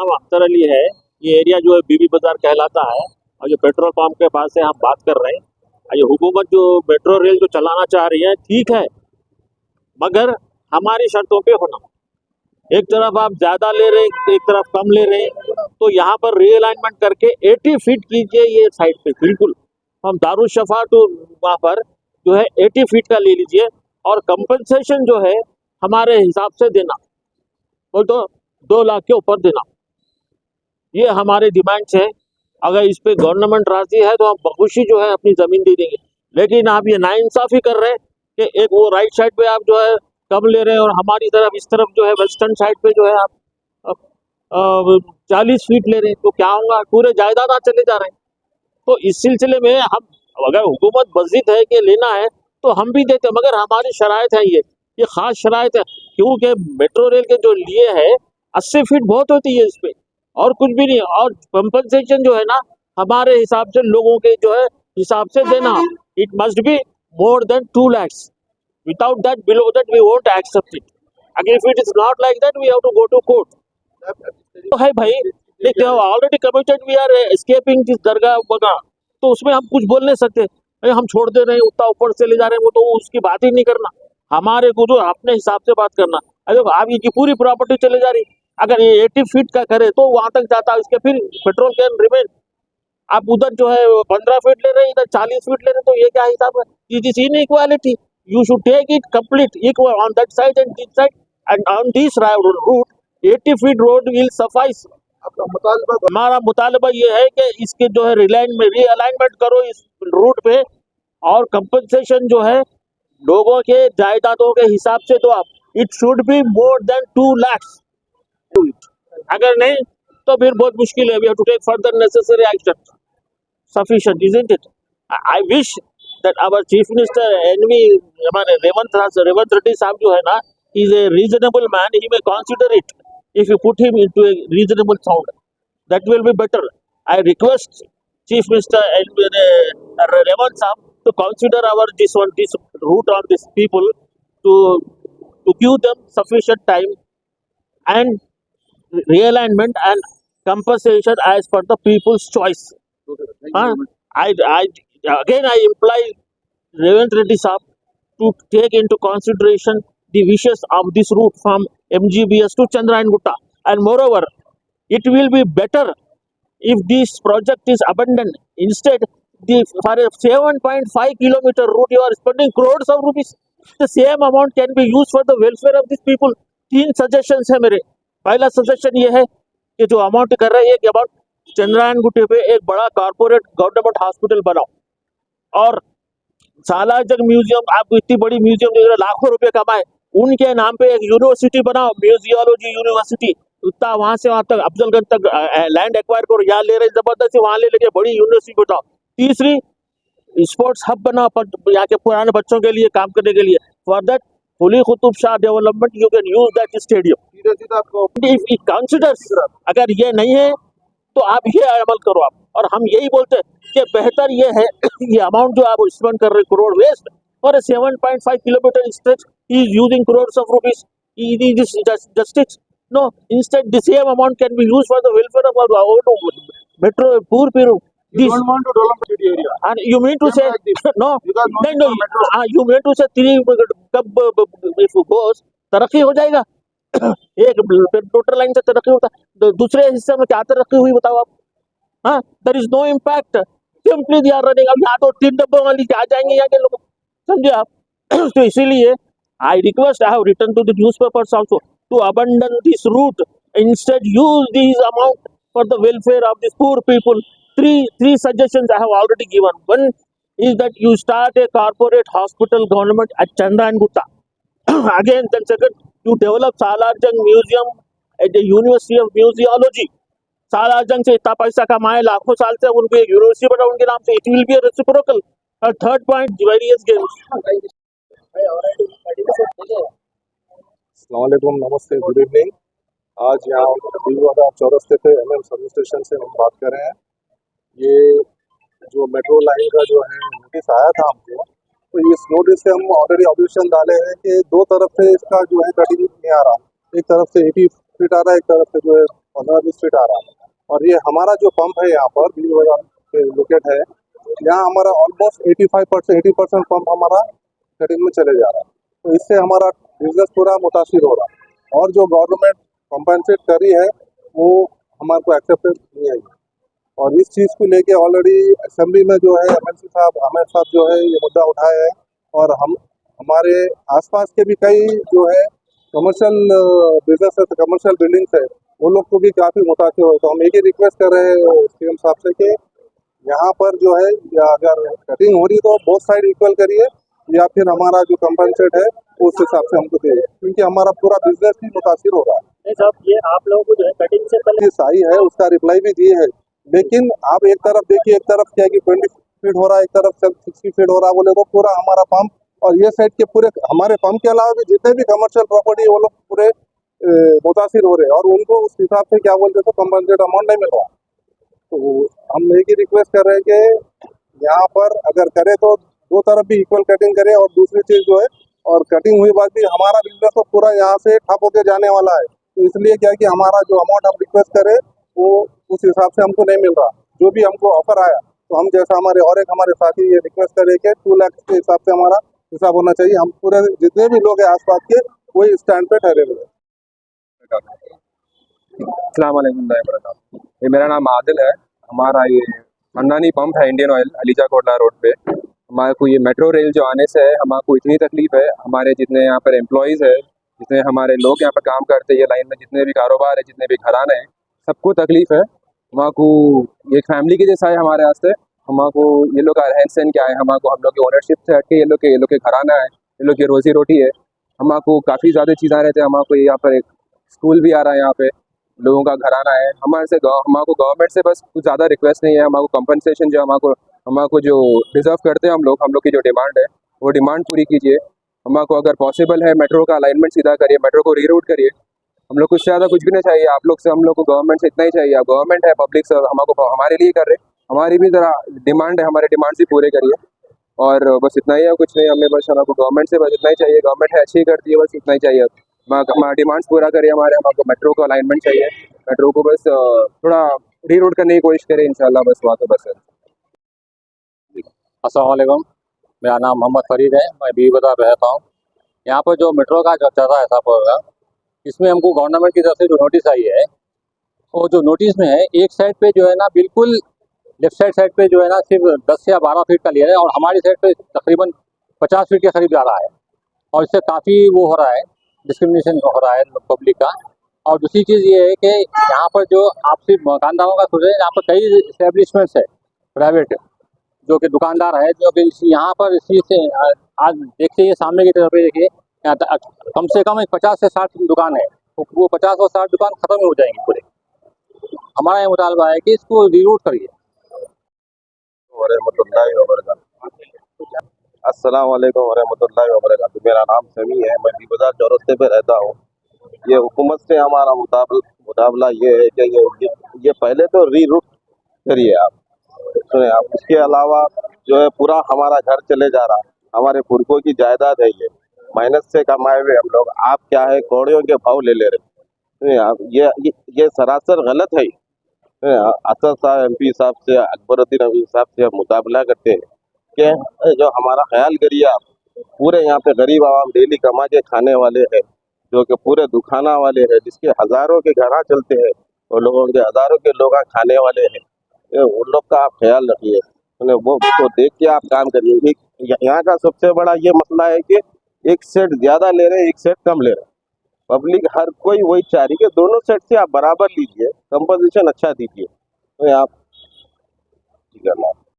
नाम अख्तर अली है। ये एरिया जो है बीबी बाजार कहलाता है और जो पेट्रोल पंप के पास से हम बात कर रहे हैं। और ये हुकूमत जो मेट्रो रेल जो चलाना चाह रही है ठीक है, मगर हमारी शर्तों पे होना। एक तरफ आप ज्यादा ले रहे हैं, एक तरफ कम ले रहे हैं, तो यहाँ पर रीअलाइनमेंट करके 80 फीट कीजिए ये साइड पे। बिल्कुल हम दारुशफा टू वहाँ पर जो है 80 फीट का ले लीजिए और कंपनसेशन जो है हमारे हिसाब से देना, बोल तो 2 लाख के ऊपर देना। ये हमारे डिमांड्स है। अगर इस पे गवर्नमेंट राजी है तो हम बखुशी जो है अपनी जमीन दे देंगे। लेकिन आप ये नाइंसाफी कर रहे हैं कि एक वो राइट साइड पे आप जो है कम ले रहे हैं और हमारी तरफ इस तरफ जो है वेस्टर्न साइड पे जो है आप 40 फीट ले रहे हैं, तो क्या होगा? पूरे जायदाद चले जा रहे हैं। तो इस सिलसिले में हम, अगर हुकूमत बज़िद है कि लेना है तो हम भी देते, मगर हमारी शराइत है, ये खास शराइत है। क्योंकि मेट्रो रेल के जो लिए है 80 फीट बहुत होती है इस पे, और कुछ भी नहीं। और कंपनसेशन जो है ना हमारे हिसाब से लोगों के जो है हिसाब से देना। It must be more than 2 lakhs. Without that, below that, we won't accept it. Again, if it is not like that, we have to go to court. तो है भाई, देखिए already committed, we are escaping this दरगाह वगैरह, तो उसमें हम कुछ बोल नहीं सकते। हम छोड़ दे रहे हैं, उतना ऊपर से ले जा रहे हैं, वो तो उसकी बात ही नहीं करना। हमारे को जो अपने हिसाब से बात करना। अरे आप ये पूरी प्रॉपर्टी चले जा रही, अगर ये 80 फीट का करे तो वहां तक जाता है, इसके फिर पेट्रोल कैन रिमेन। आप उधर जो है 15 फीट ले रहे हैं, इधर 40 फीट ले रहे हैं, तो ये क्या हिसाब है? It is inequality. You should take it complete equal on that side and this side, and on this route 80 feet road will suffice. हमारा मुतालबा ये है कि इसके जो है रीअलाइनमेंट करो इस रूट पे, और कंपनसेशन जो है लोगों के जायदादों के हिसाब से दो आप। It should be more than 2 lakhs. अगर नहीं तो फिर बहुत मुश्किल है। We have to take further necessary action. Sufficient, isn't it? I wish that our chief minister NV हमारे रेवंत रेड्डी साहब जो है ना, is a reasonable man. He may consider it if you put him into a reasonable sound. That will be better. I request chief minister Revanth साहब to consider our this route on these people, to give them sufficient time and realignment and compensation as per the people's choice. I imply Revant Reddy Saab to take into consideration the wishes of this route from MGBS to Chandrayaan Gutta, and moreover, it will be better if this project is abandoned. Instead, for a 7.5 kilometer route, you are spending crores of rupees. The same amount can be used for the welfare of these people. 3 suggestions है मेरे। पहला suggestion ये है कि जो amount कर रहे हैं, एक अमाउंट चंद्रायन गुट्टे पे एक बड़ा कॉर्पोरेट गवर्नमेंट हॉस्पिटल बनाओ, और सालारजंग म्यूजियम, आप इतनी बड़ी म्यूजियम देख रहे, लाखों रुपए कमाए, उनके नाम पे एक यूनिवर्सिटी बनाओ, म्यूजियोलॉजी यूनिवर्सिटी। उतना वहां से वहां तक अफजलगंज तक लैंड एक्वायर करो, यहाँ ले रहे जबरदस्ती, वहां ले लेके बड़ी यूनिवर्सिटी बनाओ। तीसरी, स्पोर्ट्स हब बनाओ यहाँ के पुराने बच्चों के लिए काम करने के लिए। For that Quli Qutub Shah development, you can use that stadium. If it considers, अगर ये नहीं है तो आप ये अमल करो आप। और हम यही बोलते हैं कि बेहतर ये है ये अमाउंट जो आप स्पेंड कर रहे हैं, करोड़ वेस्ट और 7.5 kilometre stretch is using crores of rupees, justice? No, instead the same amount can be used for the welfare of our metro poor people. You don't want to develop the area. And you mean to say no? You mean to say 3 कब if it goes तरक्की हो जाएगा? एक total line से तरक्की होता है, दूसरे हिस्से में क्या तरक्की हुई बताओ आप? हाँ, there is no impact. Simply they are running. अब यहाँ तो 3 डब्बों वाली आ जाएंगे यहाँ के लोग, समझे आप? तो इसीलिए I request, I have written to the newspapers also to abandon this route, instead use this amount for the welfare of this poor people. Three suggestions I have already given. One is that you start a corporate hospital government at Chandrayaan Gutta. Again, then second, you develop Salarjung Museum at the University of Museology. Salarjung से इतना पैसा कमाए लाखों साल से, उनको एक university बनाओ उनके नाम से। It will be reciprocal. और थर्ड पॉइंट, वेरियस गेम्स। अस्सलाम वालेकुम, नमस्ते, गुड इवनिंग। आज यहाँ बीबीबाजार चौरस्ते पे MM सर्विस स्टेशन से हम बात कर रहे हैं। ये जो मेट्रो लाइन का जो है नोटिस आया था हमको, तो इस नोटिस से हम ऑलरेडी ऑब्जेक्शन डाले हैं कि 2 तरफ से इसका जो है कटिंग नहीं आ रहा। एक तरफ से 80 फीट आ रहा है, एक तरफ से जो है 15-20 फीट आ रहा है। और ये हमारा जो पंप है यहाँ पर बीवी बाजार पे लोकेट है, यहाँ हमारा ऑलमोस्ट 80% पंप हमारा कटिंग में चले जा रहा है। तो इससे हमारा बिजनेस पूरा मुतासिर हो रहा है। और जो गवर्नमेंट कंपनसेट कर रही है वो हमारे को एक्सेप्टेड नहीं है। और इस चीज़ को लेके ऑलरेडी असेंबली में जो है एमएलसी साहब आमिर साहब जो है ये मुद्दा उठाए हैं। और हमारे आसपास के भी कई जो है कमर्शियल बिजनेस है, कमर्शियल बिल्डिंग्स है, वो लोग को भी काफ़ी मुतासिर हो। तो हम एक ही रिक्वेस्ट कर रहे हैं सीएम साहब से कि यहाँ पर जो है या अगर कटिंग हो रही तो बोथ साइड इक्वल करिए, या फिर हमारा जो कंपनसेट है उस हिसाब से हमको दे, क्योंकि हमारा पूरा बिजनेस भी मुतासिर हो रहा है। नहीं साहब, ये आप लोगों को जो है कटिंग से पहले सही है, उसका रिप्लाई भी दिए है, लेकिन आप एक तरफ देखिए, एक तरफ क्या है कि 20 फीट हो रहा है, एक तरफ 60 फीट हो रहा है, बोले तो पूरा हमारा पंप और ये साइड के पूरे हमारे पंप के अलावा भी जितने भी कमर्शियल प्रॉपर्टी वो लोग पूरे मुतासिर हो रहे हैं और उनको उस हिसाब से क्या बोलते हैं तो कंपनसेट अमाउंट नहीं मिल रहा। तो हम एक ही रिक्वेस्ट कर रहे हैं कि यहाँ पर अगर करे तो दो तरफ भी इक्वल कटिंग करे। और दूसरी चीज़ जो है, और कटिंग हुई बाद भी हमारा बिजनेस तो पूरा यहाँ से ठप होकर जाने वाला है। तो इसलिए क्या है कि हमारा जो अमाउंट हम रिक्वेस्ट करें वो उस हिसाब से हमको नहीं मिल रहा। जो भी हमको ऑफर आया तो हम जैसा हमारे साथी ये रिक्वेस्ट करें कि 2 लाख के हिसाब से हमारा हिसाब होना चाहिए। हम पूरे जितने भी लोग हैं आसपास के वही स्टैंड पे ठहरे हुए हैं। अस्सलाम वालेकुम वरहमतुल्लाह। ये मेरा नाम आदिल है। हमारा ये खानदानी पंप है Indian oil ELISA Kotla road पे। हमारे को ये मेट्रो रेल जो आने से है हमारे को इतनी तकलीफ है। हमारे जितने यहाँ पर एम्प्लॉयज़ है, जितने हमारे लोग यहाँ पर काम करते हैं, ये लाइन में जितने भी कारोबार है, जितने भी घराने हैं, सबको तकलीफ है। हमारे को ये फैमिली के जैसा है हमारे वास्ते। हमारे को ये लोग का रहन सहन क्या है, हमारे को हम लोग के ओनरशिप से हट के ये लोग के घराना है, ये लोग की रोजी रोटी है। हमारे को काफ़ी ज़्यादा चीज़ें रहते हैं। हमारे को यहाँ पर एक स्कूल भी आ रहा है, यहाँ पे लोगों का घराना है। हमारे को गवर्नमेंट से बस कुछ ज़्यादा रिक्वेस्ट नहीं है। हमारे को कंपनसेशन जो हमारे को जो डिज़र्व करते हैं हम लोग की जो डिमांड है वो डिमांड पूरी कीजिए। हमारे को अगर पॉसिबल है मेट्रो का अलाइनमेंट सीधा करिए, मेट्रो को रीरूट करिए। हम लोग कुछ ज़्यादा कुछ भी नहीं चाहिए आप लोग से, हम लोग को गवर्नमेंट से इतना ही चाहिए। गवर्नमेंट है, पब्लिक से हमारे लिए कर रहे, हमारी भी ज़रा डिमांड है, हमारे डिमांड से पूरे करिए। और बस इतना ही है, कुछ नहीं। हमें बस हमको गवर्नमेंट से बस इतना ही चाहिए। गवर्नमेंट है अच्छी ही करती है, बस इतना ही चाहिए। हमारा डिमांड्स पूरा करिए हमारे को मेट्रो का अलाइनमेंट चाहिए। मेट्रो को बस थोड़ा रीरूट करने की कोशिश करें इंशाल्लाह, बस वहाँ तो बस है। अस्सलाम वालेकुम, मेरा नाम मोहम्मद फरीद है, मैं बीवी बाजार रहता हूँ। यहाँ पर जो मेट्रो का जो चल रहा है प्रोग्राम, इसमें हमको गवर्नमेंट की तरफ से जो नोटिस आई है, वो जो नोटिस में है एक साइड पे जो है ना बिल्कुल लेफ्ट साइड पे जो है ना सिर्फ 10 या 12 फीट का लिया है और हमारी साइड पे तकरीबन 50 फीट के करीब जा रहा है। और इससे काफ़ी वो हो रहा है, डिस्क्रिमिनेशन हो रहा है पब्लिक का। और दूसरी चीज़ ये है कि यहाँ पर जो आप सिर्फ मकानदारों का सोच रहे हैं, यहाँ पर कई इस्टेब्लिशमेंट्स है प्राइवेट, जो कि दुकानदार है, जो कि यहाँ पर इसी से आज देखिए ये सामने की तरफ देखिए, यहाँ कम से कम 50 से 60 दुकान है। वो 50 और 60 दुकान खत्म हो जाएंगी पूरे। हमारा ये मुतालबा है कि इसको रीरूट करिए। वरहमतुल्लाहि वबरकातुहू। अस्सलाम वालेकुम वरहमतुल्लाहि वबरकातुहू। मेरा नाम समी है, मैं बीवी बाजार चौरस्ते पे रहता हूँ। ये हुकूमत से हमारा मुताबला ये है कि ये पहले तो रीरूट करिए आप, सुने आप। इसके अलावा जो है पूरा हमारा घर चले जा रहा, हमारे पुरखों की जायदाद है, ये मेहनत से कमाए हुए हम लोग। आप क्या है कौड़ियों के भाव ले ले रहे, सुने आप। ये सरासर गलत है। असद साहब MP साहब से, अकबरुद्दीन अमीन साहब से हम मुकाबला करते हैं कि जो हमारा ख्याल करिए आप। पूरे यहाँ पे गरीब आवाम डेली कमा के खाने वाले हैं, जो कि पूरे दुखाना वाले हैं, जिसके हज़ारों के घर चलते हैं और लोगों के हज़ारों के लोग खाने वाले हैं। उन लोग का आप ख्याल रखिए, वो तो देख के आप काम करिए। यहाँ का सबसे बड़ा ये मसला है कि एक सेट ज़्यादा ले रहे हैं, एक सेट कम ले रहे हैं। पब्लिक हर कोई वही चाह रही है कि दोनों सेट से आप बराबर लीजिए, कंपोजिशन अच्छा दीजिए। तो आप ठीक है।